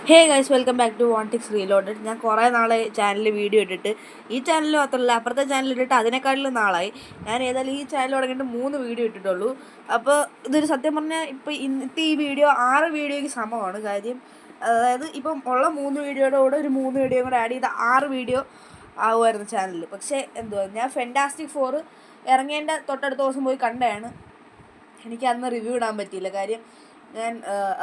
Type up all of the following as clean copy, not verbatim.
Hey guys, welcome back to വോണ്ടിക്സ് reloaded. ഞാൻ കുറേ നാളെ ചാനലിൽ വീഡിയോ ഇട്ടിട്ട്, ഈ ചാനൽ മാത്രമല്ല അപ്പുറത്തെ ചാനൽ ഇട്ടിട്ട് അതിനേക്കാളും നാളായി. ഞാൻ ഏതായാലും ഈ ചാനൽ തുടങ്ങിയിട്ട് 3 വീഡിയോ ഇട്ടിട്ടുള്ളൂ. അപ്പോൾ ഇതൊരു സത്യം പറഞ്ഞാൽ ഇപ്പോൾ ഇന്നത്തെ ഈ വീഡിയോ 6 വീഡിയോയ്ക്ക് സമമാണ്. കാര്യം അതായത് ഇപ്പം ഉള്ള 3 വീഡിയോയുടെ കൂടെ ഒരു 3 വീഡിയോ കൂടെ ആഡ് ചെയ്ത് 6 വീഡിയോ ആവുമായിരുന്നു ചാനലിൽ. പക്ഷേ എന്തുവാ, ഞാൻ ഫെൻറ്റാസ്റ്റിക് 4 ഇറങ്ങേണ്ട തൊട്ടടുത്ത ദിവസം പോയി കണ്ടതാണ്. എനിക്ക് അന്ന് റിവ്യൂ ഇടാൻ പറ്റിയില്ല. കാര്യം ഞാൻ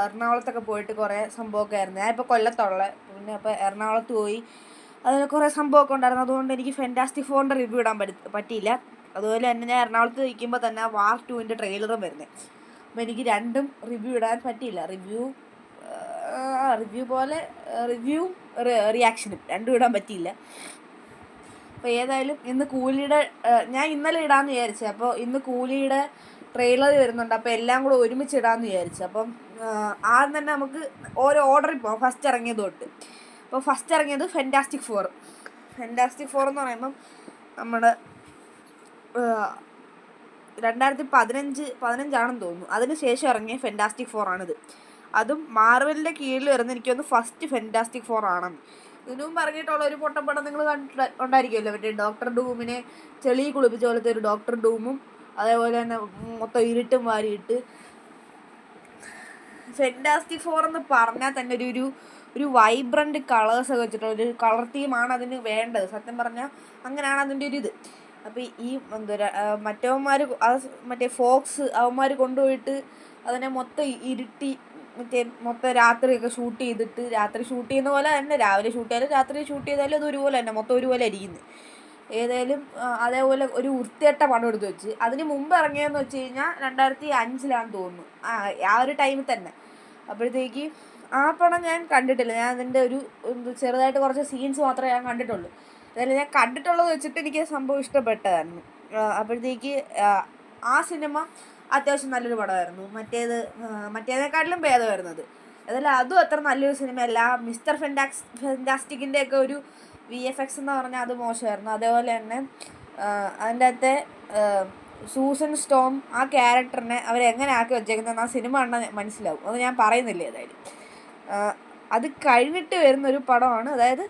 എറണാകുളത്തൊക്കെ പോയിട്ട് കുറേ സംഭവമൊക്കെ ആയിരുന്നു. ഞാനിപ്പോൾ കൊല്ലത്തുള്ള, പിന്നെ അപ്പോൾ എറണാകുളത്ത് പോയി അതിന് കുറേ സംഭവമൊക്കെ ഉണ്ടായിരുന്നു. അതുകൊണ്ട് എനിക്ക് ഫെൻറ്റാസ്റ്റിക് 4ൻ്റെ റിവ്യൂ ഇടാൻ പറ്റിയില്ല. അതുപോലെ തന്നെ ഞാൻ എറണാകുളത്ത് നിൽക്കുമ്പോൾ തന്നെ വാർ 2ൻ്റെ ട്രെയിലറും വരുന്നത്. അപ്പോൾ എനിക്ക് രണ്ടും റിവ്യൂ ഇടാൻ പറ്റിയില്ല. റിവ്യൂ പോലെ റിവ്യൂവും റിയാക്ഷനും രണ്ടും ഇടാൻ പറ്റിയില്ല. അപ്പോൾ ഏതായാലും ഇന്ന് കൂലിയുടെ ഞാൻ ഇന്നലെ ഇടാമെന്ന് വിചാരിച്ചത്. അപ്പോൾ ഇന്ന് കൂലിയുടെ ട്രെയിലർ വരുന്നുണ്ട്. അപ്പോൾ എല്ലാം കൂടെ ഒരുമിച്ച് ഇടാമെന്ന് വിചാരിച്ചു. അപ്പം ആദ്യം തന്നെ നമുക്ക് ഓരോ ഓർഡറിൽ പോകാം. ഫസ്റ്റ് ഇറങ്ങിയത് തൊട്ട്. അപ്പോൾ ഫസ്റ്റ് ഇറങ്ങിയത് ഫെൻറ്റാസ്റ്റിക് 4 എന്ന് പറയുമ്പം നമ്മുടെ 2015 തോന്നുന്നു. അതിന് ശേഷം ഇറങ്ങിയ ഫെൻറ്റാസ്റ്റിക് 4 ആണിത്. അതും മാർവലിൻ്റെ കീഴിൽ വരുന്ന, എനിക്കൊന്ന് ഫസ്റ്റ് ഫെൻറ്റാസ്റ്റിക് 4 ആണെന്ന്. ഇതിനു മുമ്പ് ഇറങ്ങിയിട്ടുള്ള ഒരു പൊട്ടപ്പടം നിങ്ങൾ ഉണ്ടായിരിക്കുമല്ലോ, മറ്റേ ഡോക്ടർ ഡൂമിനെ ചെളി കുളിപ്പിച്ച പോലത്തെ ഒരു ഡോക്ടർ ഡൂമും, അതേപോലെ തന്നെ മൊത്തം ഇരുട്ടും വാരിയിട്ട്. ഫെൻറ്റാസ്റ്റിക് 4 എന്ന് പറഞ്ഞാൽ തന്നെ ഒരു വൈബ്രൻറ്റ് കളേഴ്സൊക്കെ വെച്ചിട്ടുള്ള ഒരു കളർ തീമാണ് അതിന് വേണ്ടത്. സത്യം പറഞ്ഞാൽ അങ്ങനെയാണ് അതിൻ്റെ ഒരു ഇത്. അപ്പോൾ ഈ മറ്റേ ഫോക്സ് അവന്മാർ കൊണ്ടുപോയിട്ട് അതിനെ മൊത്തം ഇരുട്ടി, മൊത്തം രാത്രിയൊക്കെ ഷൂട്ട് ചെയ്തിട്ട്, രാത്രി ഷൂട്ട് ചെയ്യുന്ന പോലെ തന്നെ രാവിലെ ഷൂട്ട് ചെയ്താലും രാത്രി ഷൂട്ട് ചെയ്താലും അത് ഒരുപോലെ തന്നെ, മൊത്തം ഒരുപോലെ ഇരിക്കുന്നത്. ഏതായാലും അതേപോലെ ഒരു വൃത്തികെട്ട പടം എടുത്ത് വെച്ച്. അതിന് മുമ്പ് ഇറങ്ങിയതെന്ന് വെച്ച് കഴിഞ്ഞാൽ 2005 തോന്നുന്നു. ആ ഒരു ടൈമിൽ തന്നെ. അപ്പോഴത്തേക്ക് ആ പടം ഞാൻ കണ്ടിട്ടില്ല. ഞാൻ അതിൻ്റെ ഒരു ചെറുതായിട്ട് കുറച്ച് സീൻസ് മാത്രമേ ഞാൻ കണ്ടിട്ടുള്ളൂ. അതായത് ഞാൻ കണ്ടിട്ടുള്ളത് വെച്ചിട്ട് എനിക്ക് സംഭവം ഇഷ്ടപ്പെട്ടതായിരുന്നു. അപ്പോഴത്തേക്ക് ആ സിനിമ അത്യാവശ്യം നല്ലൊരു പടമായിരുന്നു. മറ്റേതിനെക്കാട്ടിലും ഭേദമായിരുന്നത്. അതല്ല, അതും അത്ര നല്ലൊരു സിനിമയല്ല. മിസ്റ്റർ ഫെൻറ്റാസ്റ്റിക്കിൻ്റെ ഒക്കെ ഒരു VFX എന്ന് പറഞ്ഞാൽ അത് മോശമായിരുന്നു. അതേപോലെ തന്നെ അതിൻ്റെ അകത്തെ സൂസൻ സ്റ്റോം ആ ക്യാരക്ടറിനെ അവരെങ്ങനെ ആക്കി വെച്ചേക്കുന്നതെന്ന് ആ സിനിമ കണ്ടാൽ മനസ്സിലാവും. അത് ഞാൻ പറയുന്നില്ല. ഏതായാലും അത് കഴിഞ്ഞിട്ട് വരുന്നൊരു പടമാണ്. അതായത്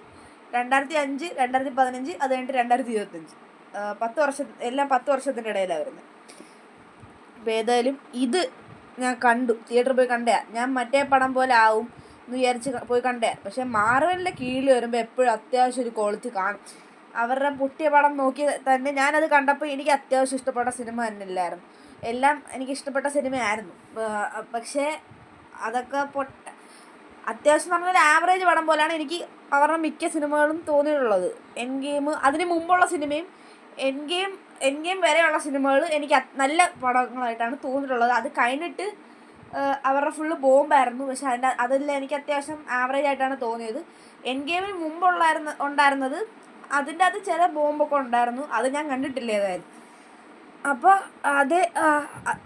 2005, 2015, അത് കഴിഞ്ഞിട്ട് 2025. 10 വർഷം, എല്ലാം 10 വർഷത്തിൻ്റെ ഇടയിലാണ് വരുന്നത്. അപ്പോൾ ഏതായാലും ഇത് ഞാൻ കണ്ടു, തിയേറ്ററിൽ പോയി കണ്ടേ. ഞാൻ മറ്റേ പടം പോലെ ആവും എന്ന് വിചാരിച്ച് പോയി കണ്ടേ. പക്ഷേ മാർവലിൻ്റെ കീഴിൽ വരുമ്പോൾ എപ്പോഴും അത്യാവശ്യം ഒരു ക്വാളിറ്റി കാണും. അവരുടെ പൊട്ടിയ പടം നോക്കി തന്നെ ഞാനത് കണ്ടപ്പോൾ എനിക്ക് അത്യാവശ്യം ഇഷ്ടപ്പെട്ട സിനിമ തന്നെ ഇല്ലായിരുന്നു. എല്ലാം എനിക്ക് ഇഷ്ടപ്പെട്ട സിനിമയായിരുന്നു. പക്ഷേ അതൊക്കെ അത്യാവശ്യം പറഞ്ഞൊരു ആവറേജ് പടം പോലെയാണ് എനിക്ക് അവരുടെ മിക്ക സിനിമകളും തോന്നിയിട്ടുള്ളത്. എൻ ഗെയിം, അതിന് മുമ്പുള്ള സിനിമയും എൻ ഗെയിം വരെയുള്ള സിനിമകൾ എനിക്ക് നല്ല പടങ്ങളായിട്ടാണ് തോന്നിയിട്ടുള്ളത്. അത് കഴിഞ്ഞിട്ട് അവരുടെ ഫുള്ള് ബോംബായിരുന്നു. പക്ഷെ അതെല്ലാം എനിക്ക് അത്യാവശ്യം ആവറേജ് ആയിട്ടാണ് തോന്നിയത്. എൻ ഗെയിമിന് ഉണ്ടായിരുന്നത് അതിൻ്റെ അത് ചില ബോംബൊക്കെ ഉണ്ടായിരുന്നു. അത് ഞാൻ കണ്ടിട്ടില്ല ഏതായാലും. അപ്പോൾ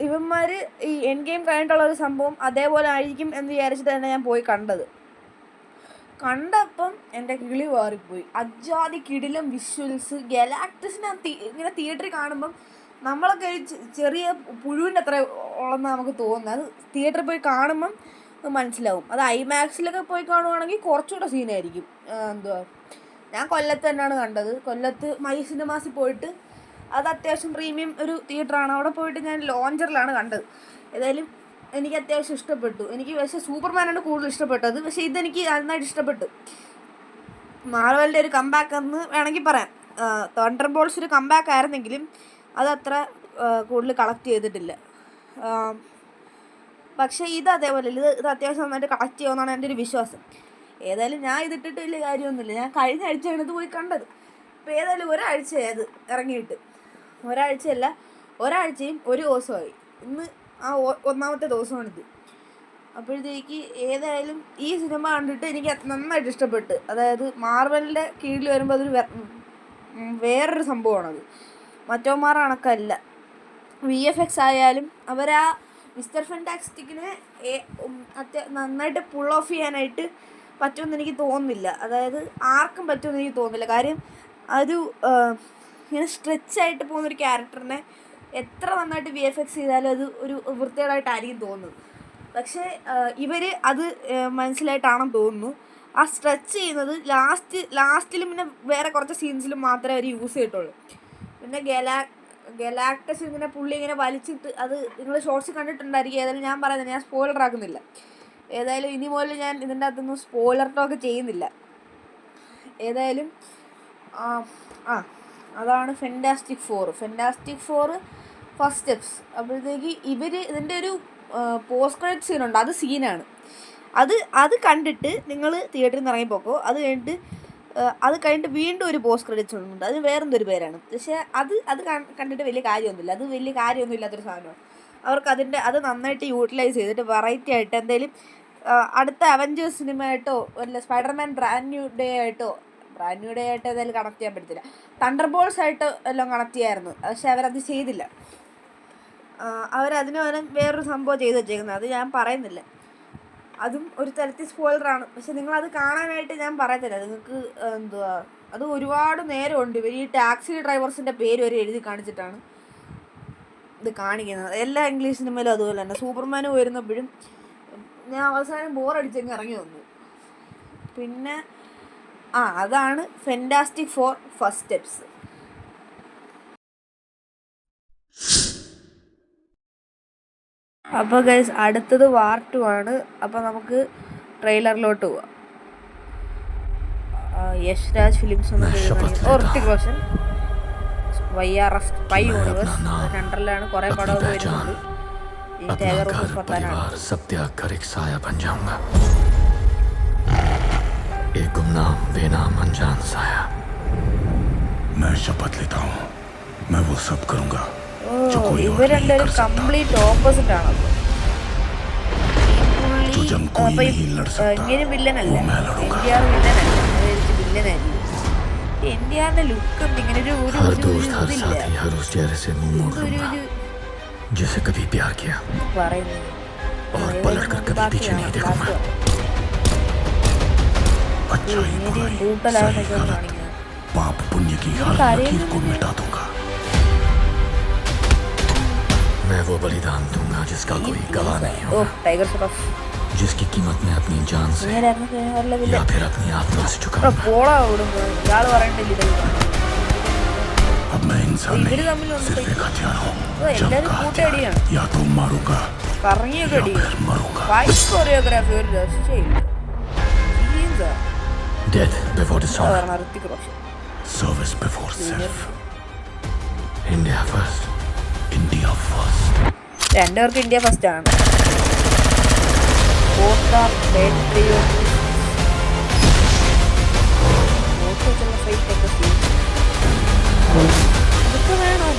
ഇവന്മാർ ഈ എൻ ഗെയിം കഴിഞ്ഞിട്ടുള്ളൊരു സംഭവം അതേപോലെ ആയിരിക്കും എന്ന് വിചാരിച്ചിട്ട് തന്നെ ഞാൻ പോയി കണ്ടപ്പം എൻ്റെ കിളി മാറിപ്പോയി. അജാതി കിടിലം വിഷ്വൽസ്. ഗലാക്ടസിനകത്ത് ഇങ്ങനെ തിയേറ്ററിൽ കാണുമ്പം നമ്മളൊക്കെ ചെറിയ പുഴുവിൻ്റെ അത്ര ഉള്ളെന്ന് നമുക്ക് തോന്നുന്നത്. അത് തിയേറ്ററിൽ പോയി കാണുമ്പം മനസ്സിലാവും. അത് ഐമാക്സിലൊക്കെ പോയി കാണുവാണെങ്കിൽ കുറച്ചുകൂടെ സീനായിരിക്കും. ഞാൻ കൊല്ലത്ത് തന്നെയാണ് കണ്ടത്. കൊല്ലത്ത് മൈ സിനിമാസിൽ പോയിട്ട്, അത് അത്യാവശ്യം പ്രീമിയം ഒരു തിയേറ്ററാണ്. അവിടെ പോയിട്ട് ഞാൻ ലോഞ്ചറിലാണ് കണ്ടത്. ഏതായാലും എനിക്ക് അത്യാവശ്യം ഇഷ്ടപ്പെട്ടു. എനിക്ക് പക്ഷേ സൂപ്പർമാനാണ് കൂടുതൽ ഇഷ്ടപ്പെട്ടത്. പക്ഷേ ഇതെനിക്ക് നന്നായിട്ട് ഇഷ്ടപ്പെട്ടു. മാർവലിൻ്റെ ഒരു കംബാക്ക് എന്ന് വേണമെങ്കിൽ പറയാം. തണ്ടർ ബോൾസ് ഒരു കംബാക്ക് ആയിരുന്നെങ്കിലും അതത്ര കൂടുതൽ കളക്ട് ചെയ്തിട്ടില്ല. പക്ഷേ ഇത് അതേപോലെ ഇത് അത്യാവശ്യം നന്നായിട്ട് കളക്ട് ചെയ്യുമെന്നാണ് എൻ്റെ ഒരു വിശ്വാസം. ഏതായാലും ഞാൻ ഇതിട്ടിട്ട് വലിയ കാര്യമൊന്നുമില്ല. ഞാൻ കഴിഞ്ഞ ആഴ്ചയാണ് ഇത് പോയി കണ്ടത്. അപ്പോൾ ഏതായാലും ഒരാഴ്ചയായത് ഇറങ്ങിയിട്ട്. ഒരാഴ്ചയും ഒരു ദിവസമായി. ഇന്ന് ആ ഒന്നാമത്തെ ദിവസമാണിത്. അപ്പോഴത്തേക്ക് ഏതായാലും ഈ സിനിമ കണ്ടിട്ട് എനിക്ക് നന്നായിട്ട് ഇഷ്ടപ്പെട്ട്. അതായത് മാർവലിൻ്റെ കീഴിൽ വരുമ്പോൾ അതൊരു വേറൊരു സംഭവമാണത്. മറ്റോമാർ കണക്കല്ല. VFX ആയാലും അവരാ മിസ്റ്റർ ഫെൻറ്റാസ്റ്റിക്കിനെ നന്നായിട്ട് പുൾ ഓഫ് ചെയ്യാനായിട്ട് പറ്റുമെന്ന് എനിക്ക് തോന്നുന്നില്ല. അതായത് ആർക്കും പറ്റുമെന്ന് എനിക്ക് തോന്നുന്നില്ല. കാര്യം ഒരു ഇങ്ങനെ സ്ട്രെച്ചായിട്ട് പോകുന്നൊരു ക്യാരക്ടറിനെ എത്ര നന്നായിട്ട് VFX ചെയ്താലും അത് ഒരു വൃത്തികേടായിട്ടായിരിക്കും തോന്നുന്നത്. പക്ഷേ ഇവർ അത് മനസ്സിലായിട്ടാണെന്ന് തോന്നുന്നു. ആ സ്ട്രെച്ച് ചെയ്യുന്നത് ലാസ്റ്റിലും പിന്നെ വേറെ കുറച്ച് സീൻസിലും മാത്രമേ അവർ യൂസ് ചെയ്തിട്ടുള്ളൂ. പിന്നെ ഗലാക്ടസ് ഇങ്ങനെ പുള്ളി ഇങ്ങനെ വലിച്ചിട്ട്, അത് നിങ്ങൾ ഷോർട്സ് കണ്ടിട്ടുണ്ടായിരിക്കും. ഏതായാലും ഞാൻ പറയുന്നില്ല, ഞാൻ സ്പോയിലർ ആക്കുന്നില്ല. ഏതായാലും ഇനി മുതൽ ഞാൻ ഇതിൻ്റെ അകത്തൊന്നും സ്പോയിലർ ടോക്ക് ചെയ്യുന്നില്ല. ഏതായാലും അതാണ് ഫെൻറ്റാസ്റ്റിക് ഫോർ ഫസ്റ്റ് സ്റ്റെപ്സ്. അപ്പോഴത്തേക്ക് ഇതിൻ്റെ ഒരു പോസ്റ്റ് ക്രെഡിറ്റ് സീനുണ്ട്. അത് സീനാണ്. അത് കണ്ടിട്ട് നിങ്ങൾ തിയേറ്ററിൽ നിന്ന് ഇറങ്ങിപ്പോക്കോ. അത് കഴിഞ്ഞിട്ട് വീണ്ടും ഒരു പോസ്റ്റ് ക്രെഡിറ്റ്സ് ഉണ്ട്. അത് വേറെന്തൊരു പേരാണ്. പക്ഷേ അത് കണ്ടിട്ട് വലിയ കാര്യമൊന്നുമില്ല. അത് വലിയ കാര്യമൊന്നും ഇല്ലാത്തൊരു സാധനമാണ്. അവർക്ക് അത് നന്നായിട്ട് യൂട്ടിലൈസ് ചെയ്തിട്ട് വെറൈറ്റി ആയിട്ട് എന്തെങ്കിലും അടുത്ത അവഞ്ചേഴ്സ് സിനിമയായിട്ടോ വല്ല സ്പൈഡർമാൻ ബ്രാൻഡ് ന്യൂ ഡേ ആയിട്ടോ ഏതായാലും കണക്ട് ചെയ്യാൻ പറ്റത്തില്ല. തണ്ടർ ബോൾസ് ആയിട്ട് എല്ലാം കണക്ട് ചെയ്യാമായിരുന്നു. പക്ഷെ അവരത് ചെയ്തില്ല. അവരതിന് പകരം വേറൊരു സംഭവം ചെയ്ത് വെച്ചേക്കുന്നത്. അത് ഞാൻ പറയുന്നില്ല. അതും ഒരു തരത്തിൽ സ്പോയിലറാണ്. പക്ഷെ നിങ്ങളത് കാണാനായിട്ട് ഞാൻ പറയത്തില്ല. നിങ്ങൾക്ക് അത് ഒരുപാട് നേരമുണ്ട്. ഇവർ ഈ ടാക്സി ഡ്രൈവേഴ്സിൻ്റെ പേര് വരെ എഴുതി കാണിച്ചിട്ടാണ് ഇത് കാണിക്കുന്നത്. എല്ലാ ഇംഗ്ലീഷ് സിനിമയിലും അതുപോലെ തന്നെ. സൂപ്പർമാന് വരുന്നപ്പോഴും ഞാൻ അവസാനം ബോറടിച്ചങ്ങ് ഇറങ്ങി വന്നു. പിന്നെ അതാണ് ഫെൻറ്റാസ്റ്റിക് ഫോർ ഫസ്റ്റ് സ്റ്റെപ്സ്. അപ്പോൾ ഗൈസ്, അടുത്തത് വാർ 2 ആണ്. അപ്പോൾ നമുക്ക് ട്രെയിലറിലോട്ട് പോവാം. Yash Raj films Hrithik Roshan, YRF spy universe സെൻട്രലാണ് കുറേ പടമൊക്കെ വരുന്നുണ്ട്. ഈ ടൈഗർ ഇവർ രണ്ടുപേരും കംപ്ലീറ്റ് ഓപ്പോസിറ്റ് ആണ്. ഇങ്ങനെ വില്ലനല്ല, NTR വില്ലനല്ല. വില്ലനായിരിക്കും. NTRന്റെ ലുക്ക് ഉണ്ട്. ഇങ്ങനെ ഒരു मैं वो बलिदान दूंगा जिसका कोई गवाह नहीं होगा, जिसकी कीमत मैं अपनी जान से या फिर अपनी आत्मा से चुकाऊंगा. अब मैं इंसान नहीं, सिर्फ एक हथियार हूँ. जंग का हथियार. या तो मारूंगा या फिर मरूंगा. Death before dishonor, service before self. India first. India first. രണ്ടുപേർക്ക് ഇന്ത്യ ഫസ്റ്റ് ആണ്. അതൊക്കെ വേണോ?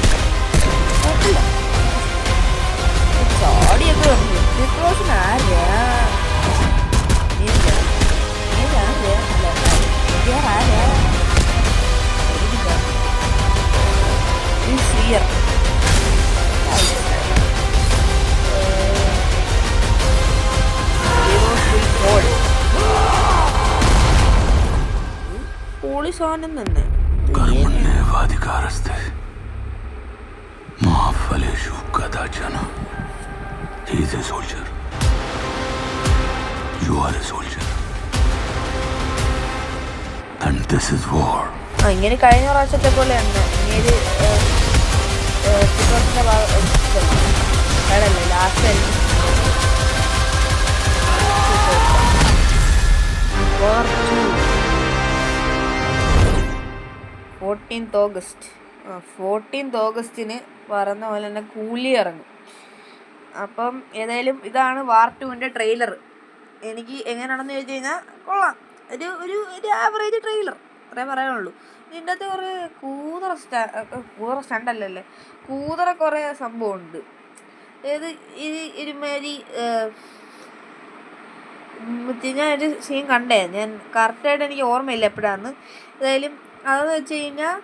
ചാടിയൊക്കെ ഋത്തിക് ആരാ? സാധനം തന്നെ. ഇങ്ങനെ കഴിഞ്ഞ പ്രാവശ്യത്തെ പോലെ തന്നെ ഇങ്ങനെ ലാസ്റ്റ് 14th ഓഗസ്റ്റിന് പറഞ്ഞ പോലെ തന്നെ കൂലി ഇറങ്ങും. അപ്പം ഏതായാലും ഇതാണ് വാർ 2ൻ്റെ ട്രെയിലർ. എനിക്ക് എങ്ങനെയാണെന്ന് ചോദിച്ചു കഴിഞ്ഞാൽ കൊള്ളാം. ഒരു ആവറേജ് ട്രെയിലർ, അത്രേ പറയാനുള്ളൂ. ഇതിൻ്റെ അകത്ത് കുറേ കൂതറ സ്റ്റണ്ടല്ലേ കൂതറ കുറേ സംഭവമുണ്ട്. അതായത് ഒരുമാതിരി ഞാനൊരു സീൻ കണ്ടേ, ഞാൻ കറക്റ്റായിട്ട് എനിക്ക് ഓർമ്മയില്ല എപ്പോഴാന്ന്. ഏതായാലും അതെന്ന് വെച്ച് കഴിഞ്ഞാൽ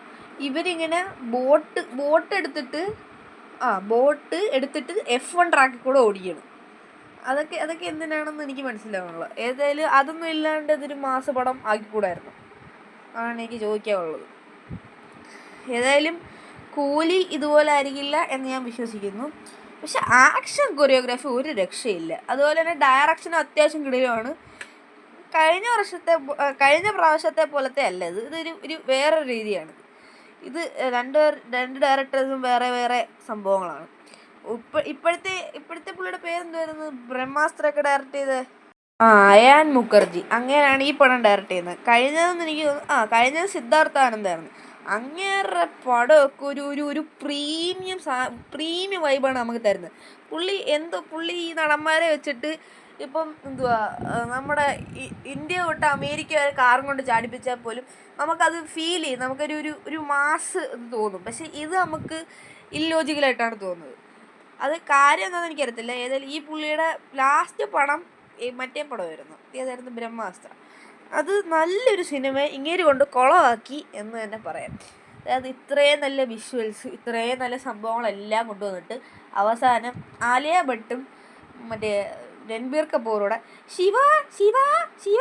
ഇവരിങ്ങനെ ബോട്ട് എടുത്തിട്ട് F1 ട്രാക്കിൽ കൂടെ ഓടിക്കണം. അതൊക്കെ എന്തിനാണെന്ന് എനിക്ക് മനസ്സിലാവുന്നില്ല. ഏതായാലും അതൊന്നും ഇല്ലാണ്ട് ഇതൊരു മാസപടം ആക്കിക്കൂടായിരുന്നു ആണ് എനിക്ക് ചോദിക്കാനുള്ളത്. ഏതായാലും കൂലി ഇതുപോലെ ആയിരിക്കില്ല എന്ന് ഞാൻ വിശ്വസിക്കുന്നു. പക്ഷെ ആക്ഷൻ കൊറിയോഗ്രാഫി ഒരു രക്ഷയില്ല. അതുപോലെ തന്നെ ഡയറക്ഷനും അത്യാവശ്യം കിടിലമാണ്. കഴിഞ്ഞ പ്രാവശ്യത്തെ പോലത്തെ അല്ല ഇത്. ഇതൊരു വേറൊരു രീതിയാണ്. ഇത് രണ്ട് ഡയറക്ടേഴ്സും വേറെ വേറെ സംഭവങ്ങളാണ്. ഇപ്പോഴത്തെ പുള്ളിയുടെ പേരെന്തായിരുന്നു? ബ്രഹ്മാസ്ത്രമൊക്കെ ഡയറക്റ്റ് ചെയ്ത് അയാൻ മുഖർജി അങ്ങനെയാണ് ഈ പടം ഡയറക്റ്റ് ചെയ്യുന്നത്. കഴിഞ്ഞതെന്ന് എനിക്ക് തോന്നുന്നു കഴിഞ്ഞത് സിദ്ധാർത്ഥ ആനന്ദായിരുന്നു. അങ്ങേരുടെ പടമൊക്കെ ഒരു പ്രീമിയം വൈബാണ് നമുക്ക് തരുന്നത്. പുള്ളി ഈ നടന്മാരെ വെച്ചിട്ട് ഇപ്പം നമ്മുടെ ഇന്ത്യ തൊട്ട് അമേരിക്ക വരെ കാറും കൊണ്ട് ചാടിപ്പിച്ചാൽ പോലും നമുക്കത് ഫീൽ ചെയ്യും. നമുക്കൊരു മാസ് തോന്നും. പക്ഷെ ഇത് നമുക്ക് ഇല്ലോജിക്കലായിട്ടാണ് തോന്നുന്നത്. അത് കാര്യം എന്താണെന്ന് എനിക്കറിയത്തില്ല. ഏതായാലും ഈ പുള്ളിയുടെ ലാസ്റ്റ് പടം മറ്റേ പടമായിരുന്നു. ഏതായിരുന്നു? ബ്രഹ്മാസ്ത്ര. അത് നല്ലൊരു സിനിമ ഇങ്ങേര് കൊണ്ട് കുളമാക്കി എന്ന് തന്നെ പറയാം. അതായത് ഇത്രയും നല്ല വിഷ്വൽസ്, ഇത്രയും നല്ല സംഭവങ്ങളെല്ലാം കൊണ്ടുവന്നിട്ട് അവസാനം ആലിയ ഭട്ടും മറ്റേ രൺബീർ കപൂറോടെ ശിവ ശിവ ശിവ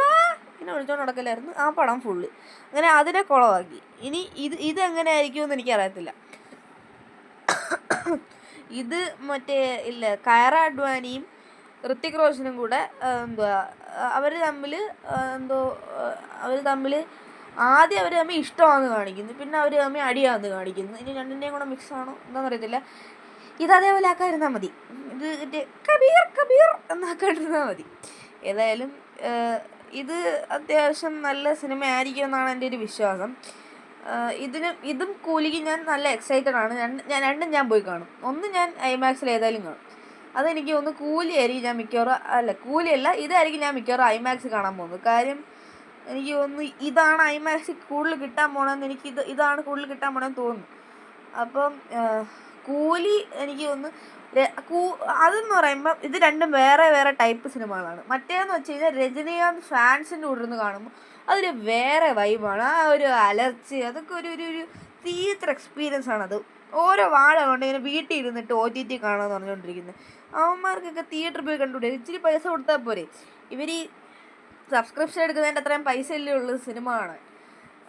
ഇങ്ങനെ വിളിച്ചോണ്ട് നടക്കലായിരുന്നു ആ പടം ഫുള്ള്. അങ്ങനെ അതിനെ കുളമാക്കി. ഇനി ഇതെങ്ങനെ ആയിരിക്കുമെന്ന് എനിക്കറിയത്തില്ല. ഇത് മറ്റേ കയറ അഡ്വാനിയും ഋത്തിക് റോഷനും കൂടെ അവർ തമ്മിൽ ആദ്യം അവർ തമ്മിൽ ഇഷ്ടമാണെന്ന് കാണിക്കുന്നു, പിന്നെ അവർ തമ്മിൽ അടിയാണെന്ന് കാണിക്കുന്നു. ഇനി രണ്ടിൻ്റെയും കൂടെ മിക്സ് ആണോ എന്താണെന്ന് അറിയത്തില്ല. അതേപോലെ ആക്കാതിരുന്നാൽ മതി. ഇത് കബീർ എന്നാക്കാതിരുന്നാൽ മതി. ഏതായാലും ഇത് അത്യാവശ്യം നല്ല സിനിമ ആയിരിക്കും എന്നാണ് എൻ്റെ ഒരു വിശ്വാസം. ഇതും കൂലിക്ക് ഞാൻ നല്ല എക്സൈറ്റഡ് ആണ്. രണ്ടും ഞാൻ പോയി കാണും. ഒന്ന് ഞാൻ ഐമാക്സിൽ ഏതായാലും കാണും. അതെനിക്ക് ഒന്ന് കൂലിയായിരിക്കും ഞാൻ മിക്കവാറും കൂലിയല്ല, ഇതായിരിക്കും ഞാൻ മിക്കവാറും ഐമാക്സ് കാണാൻ പോകുന്നത്. കാര്യം എനിക്ക് തോന്നുന്നു ഇതാണ് ഐമാക്സിൽ കൂടുതൽ കിട്ടാൻ പോകണമെന്ന് ഇതാണ് കൂടുതൽ കിട്ടാൻ പോകണമെന്ന് തോന്നുന്നു. അപ്പം കൂലി എനിക്ക് തോന്നുന്നു അതെന്ന് പറയുമ്പം ഇത് രണ്ടും വേറെ വേറെ ടൈപ്പ് സിനിമകളാണ്. മറ്റേതെന്ന് വെച്ച് കഴിഞ്ഞാൽ രജനീകാന്ത് ഫാൻസിൻ്റെ കൂടെ ഇരുന്ന് കാണുമ്പോൾ അതൊരു വേറെ വൈബാണ്. ആ ഒരു അലർച്ചി അതൊക്കെ ഒരു തിയേറ്റർ എക്സ്പീരിയൻസ് ആണത്. ഓരോ വാഴകളുണ്ട് ഇങ്ങനെ വീട്ടിൽ ഇരുന്നിട്ട് OTT കാണാമെന്ന് പറഞ്ഞുകൊണ്ടിരിക്കുന്നത്. അവന്മാർക്കൊക്കെ തിയേറ്ററിൽ പോയി കണ്ടുകൂടെ? ഇച്ചിരി പൈസ കൊടുത്താൽ പോരെ. ഇവർ ഈ സബ്സ്ക്രിപ്ഷൻ എടുക്കുന്നതിൻ്റെ അത്രയും പൈസ അല്ലേ ഉള്ളൂ സിനിമ കാണാൻ.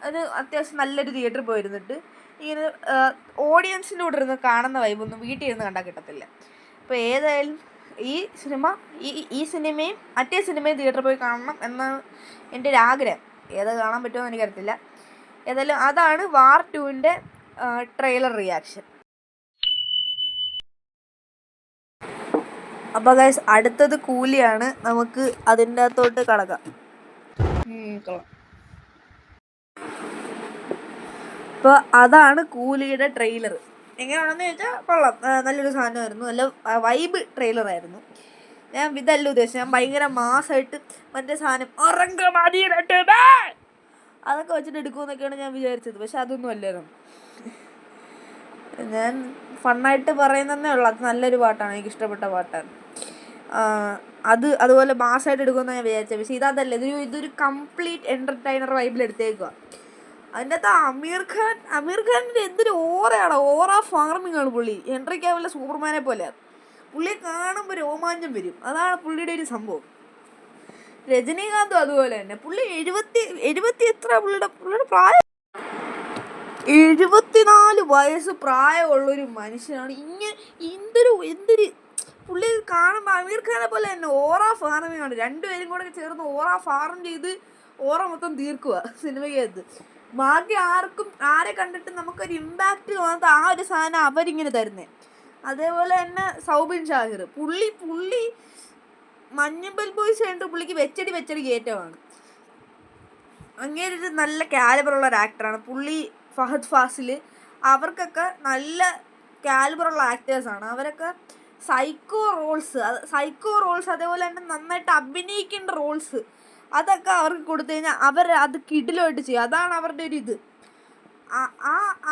അത് അത്യാവശ്യം നല്ലൊരു തിയേറ്ററിൽ പോയിരുന്നിട്ട് ഇങ്ങനെ ഓഡിയൻസിൻ്റെ കൂടെ ഇരുന്ന് കാണുന്ന വൈബൊന്നും വീട്ടിൽ ഇരുന്ന് കണ്ടാൽ കിട്ടത്തില്ല. അപ്പോൾ ഏതായാലും ഈ സിനിമയും മറ്റേ സിനിമയും തിയേറ്ററിൽ പോയി കാണണം എന്നാണ് എൻ്റെ ഒരു ആഗ്രഹം. ഏത് കാണാൻ പറ്റുമോ എന്ന് എനിക്കറിയത്തില്ല. ഏതായാലും അതാണ് വാർ 2ൻ്റെ ട്രെയിലർ റിയാക്ഷൻ. അപ്പോൾ ഗൈസ് അടുത്തത് കൂലിയാണ്. നമുക്ക് അതിൻ്റെ അകത്തോട്ട് കടക്കാം. അപ്പോൾ അതാണ് കൂലിയുടെ ട്രെയിലർ. എങ്ങനെയാണെന്ന് ചോദിച്ചാൽ കൊള്ളാം, നല്ലൊരു സാധനമായിരുന്നു. നല്ല വൈബ് ട്രെയിലറായിരുന്നു. ഞാൻ ഇതല്ല ഉദ്ദേശിച്ചത്. ഞാൻ ഭയങ്കര മാസമായിട്ട് മറ്റേ സാധനം അതൊക്കെ വെച്ചിട്ട് എടുക്കുമെന്നൊക്കെയാണ് ഞാൻ വിചാരിച്ചത്. പക്ഷെ അതൊന്നും അല്ലായിരുന്നു. ഞാൻ ഫണ്ണായിട്ട് പറയുന്നതേ ഉള്ളൂ. അത് നല്ലൊരു പാട്ടാണ്, എനിക്ക് ഇഷ്ടപ്പെട്ട പാട്ടാണ്. അതുപോലെ മാസമായിട്ട് എടുക്കുമെന്നാണ് ഞാൻ വിചാരിച്ചത്. പക്ഷേ അതല്ല, ഇതൊരു കംപ്ലീറ്റ് എൻ്റർടൈനർ വൈബിൽ എടുത്തേക്കുക. അതിൻ്റെ അകത്ത് അമീർ ഖാനിൻ്റെ എന്തൊരു ഓറ ഫാർമിംഗ് ആണ് പുള്ളി. ഹെൻറി കാവിലെ സൂപ്പർമാനെ പോലെയാണ്. പുള്ളിയെ കാണുമ്പോൾ രോമാഞ്ചം വരും. അതാണ് പുള്ളിയുടെ ഒരു സംഭവം. രജനീകാന്തും അതുപോലെ തന്നെ. പുള്ളി 70 എത്ര പുള്ളിയുടെ പ്രായം? 74 വയസ്സ് പ്രായമുള്ളൊരു മനുഷ്യനാണ്. എന്തൊരു പുള്ളി കാണുമ്പോൾ അമീർ ഖാനെ പോലെ തന്നെ ഓറ ഫാർമിംഗ് ആണ്. രണ്ടുപേരും കൂടെ ചേർന്ന് ഓറ ഫാർം ചെയ്ത് ഓറ മൊത്തം തീർക്കുക സിനിമയ്ക്കകത്ത്. ബാക്കി ആരെ കണ്ടിട്ട് നമുക്കൊരു ഇമ്പാക്റ്റ് തോന്നാത്ത ആ ഒരു സാധനം അവരിങ്ങനെ തരുന്നത്. അതേപോലെ തന്നെ സൗബിൻ ഷാഹിർ പുള്ളി മഞ്ഞുബൽ ബോയ്സ് കഴിഞ്ഞിട്ട് പുള്ളിക്ക് വെച്ചടി കയറ്റമാണ്. അങ്ങേരൊരു നല്ല കാലിബറുള്ള ഒരു ആക്ടറാണ് പുള്ളി. ഫഹദ് ഫാസിൽ അവർക്കൊക്കെ നല്ല കാലിബറുള്ള ആക്ടേഴ്സാണ്. അവരൊക്കെ സൈക്കോ റോൾസ് അതേപോലെ തന്നെ നന്നായിട്ട് അഭിനയിക്കേണ്ട റോൾസ് അതൊക്കെ അവർക്ക് കൊടുത്തു കഴിഞ്ഞാൽ അവർ അത് കിടിലമായിട്ട് ചെയ്യും. അതാണ് അവരുടെ ഒരു ഇത്.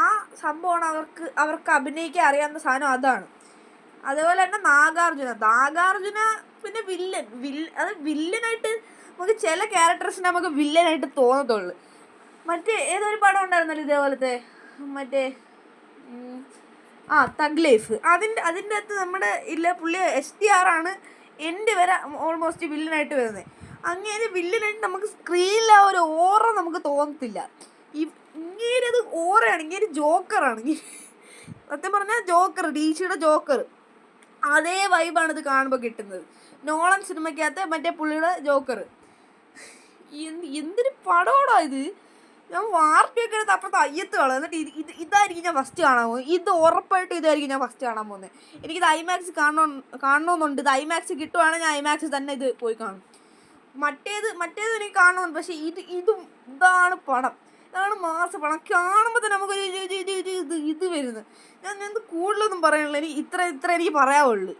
ആ സംഭവമാണ് അവർക്ക് അഭിനയിക്കാൻ അറിയാവുന്ന സാധനം അതാണ്. അതേപോലെ തന്നെ നാഗാർജുന പിന്നെ വില്ലനായിട്ട് നമുക്ക് ചില ക്യാരക്ടേഴ്സിനെ നമുക്ക് വില്ലനായിട്ട് തോന്നത്തുള്ളൂ. മറ്റേ ഏതൊരു പടം ഉണ്ടായിരുന്നല്ലോ ഇതേപോലത്തെ മറ്റേ തഗ് ലൈഫ്. അതിൻ്റെ അകത്ത് നമ്മുടെ പുള്ളി STR ആണ് എൻ്റെ വരെ ഓൾമോസ്റ്റ് വില്ലനായിട്ട് വരുന്നത്. അങ്ങനെ വില്ലനായിട്ട് നമുക്ക് സ്ക്രീനിൽ ആ ഒരു ഓറ നമുക്ക് തോന്നത്തില്ല. ഇങ്ങനെ അത് ഓറയാണ്. ഇങ്ങനെ ജോക്കറാണ്. സത്യം പറഞ്ഞാൽ DCയുടെ ജോക്കർ അതേ വൈബാണ് ഇത് കാണുമ്പോൾ കിട്ടുന്നത്. നോളൻ സിനിമയ്ക്കകത്ത് മറ്റേ പുള്ളിയുടെ ജോക്കർ. എന്തൊരു പടമാണോ ഇത്. ഞാൻ വാർത്തയൊക്കെ എടുത്ത് അപ്പുറത്ത് അയ്യത്ത് കളയും. എന്നിട്ട് ഇതായിരിക്കും ഞാൻ ഫസ്റ്റ് കാണാൻ പോകുന്നത്. ഇത് ഉറപ്പായിട്ടും ഇതായിരിക്കും ഞാൻ ഫസ്റ്റ് കാണാൻ പോകുന്നത്. എനിക്കിത് ഐമാക്സ് കാണണമെന്നുണ്ട്. ഇത് ഐമാക്സ് കിട്ടുവാണെങ്കിൽ ഞാൻ ഐമാക്സ് തന്നെ ഇത് പോയി കാണും. മറ്റേത് എനിക്ക് കാണണമെന്ന്. പക്ഷേ ഇതാണ് പടം. ഇതാണ് മാസ പടം. കാണുമ്പോൾ തന്നെ നമുക്ക് ഇത് വരുന്നത്. ഞാൻ കൂടുതലൊന്നും പറയാനില്ല. ഇത്ര എനിക്ക് പറയാവുള്ളൂ.